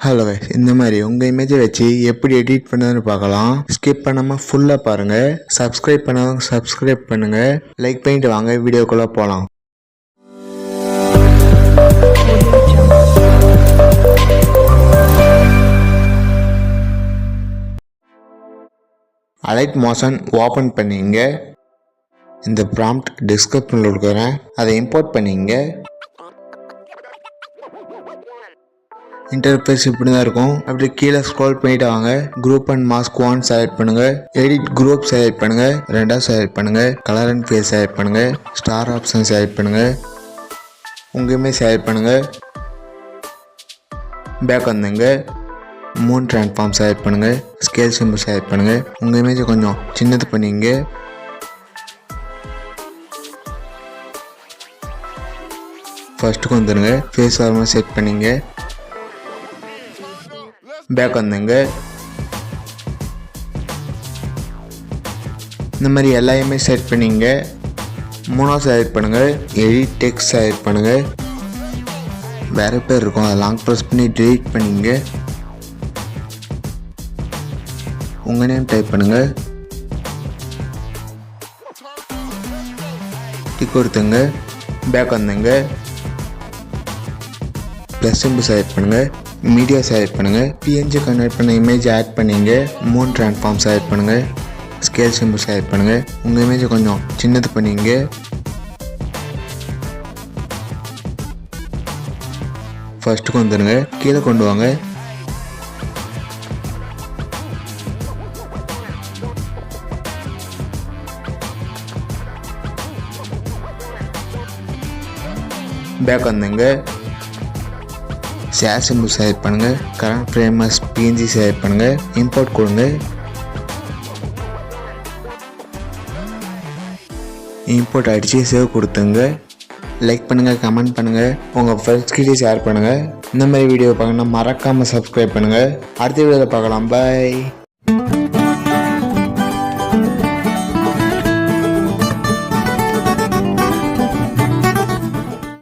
Hello guys, இந்த மாதிரி உங்கள் இமேஜை வச்சு எப்படி எடிட் பண்ணதுன்னு பார்க்கலாம். ஸ்கிப் பண்ணாமல் ஃபுல்லாக பாருங்கள். சப்ஸ்கிரைப் பண்ணாதவங்க சப்ஸ்கிரைப் பண்ணுங்கள். லைக் பண்ணிட்டு வாங்க வீடியோக்குள்ளே போகலாம். அலைட் மோஷன் ஓப்பன் பண்ணிங்க. இந்த ப்ராம்ப்ட் டிஸ்கிரிப்ஷனில் கொடுக்குறேன், அதை இம்போர்ட் பண்ணிங்க. இன்டர்ஃபேஸ் இப்படி தான் இருக்கும். அப்படி கீழே ஸ்க்ரோல் பண்ணிட்டு வாங்க. குரூப் அண்ட் மாஸ்க் 1 செலக்ட் பண்ணுங்க. எடிட் குரூப் செலக்ட் பண்ணுங்க. 2 செலக்ட் பண்ணுங்க. கலர் அண்ட் ஃபேஸ் செலக்ட் பண்ணுங்க. ஸ்டார் ஆப்ஷன் செலக்ட் பண்ணுங்க. உங்களையுமே செலக்ட் பண்ணுங்க. பேக் வந்துங்க. மூன் ட்ரான்ஸ்ஃபார்ம் செலக்ட் பண்ணுங்க. ஸ்கேல் சிம்பிள் செலக்ட் பண்ணுங்க. உங்கள் இமேஜை கொஞ்சம் சின்னது பண்ணிங்க. ஃபர்ஸ்ட்டுக்கு வந்துடுங்க. ஃபேஸ் ஃபார்மாக செட் பண்ணிங்க. பேக் வந்துங்க. இந்த மாதிரி எல்லாமே செட் பண்ணிங்க. 3 செலக்ட் பண்ணுங்கள். எடிட் டெக்ஸ்ட் செலக்ட் பண்ணுங்கள். வேறு பேர் இருக்கும், அதை லாங் ப்ரெஸ் பண்ணி டெலீட் பண்ணிங்க. உங்கள் நேம் டைப் பண்ணுங்கள். டிக் கொடுத்துங்க. பேக் வந்துங்க. ப்ளஸ் சிம்பிள் செலக்ட் பண்ணுங்கள். மீடியா செலக்ட் பண்ணுங்கள். பிஎன்ஜி கன்வெர்ட் பண்ண இமேஜ் ஆட் பண்ணிங்க. மூன் ட்ரான்ஸ்ஃபார்ம் செலக்ட் பண்ணுங்கள். ஸ்கேல் சிம்பிள் செலக்ட் பண்ணுங்கள். உங்கள் இமேஜை கொஞ்சம் சின்னது பண்ணிங்க. ஃபர்ஸ்ட்டுக்கு வந்துடுங்க. கீழே கொண்டு வாங்க. பேக் வந்துங்க. ஷேர் சிம்பிள் செலக்ட் பண்ணுங்கள். கரண்ட் ஃப்ரேமஸ் பிஎன்ஜி செலக்ட் பண்ணுங்கள். இம்போர்ட் கொடுங்க. இம்போர்ட் அடித்து சேவ் கொடுத்துங்க. லைக் பண்ணுங்கள், கமெண்ட் பண்ணுங்கள், உங்கள் ஃப்ரெண்ட்ஸ்கிட்டே ஷேர் பண்ணுங்கள். இந்த மாதிரி வீடியோ பார்க்கணுன்னா மறக்காமல் சப்ஸ்கிரைப் பண்ணுங்கள். அடுத்த வீடியோவில் பார்க்கலாம். பாய்.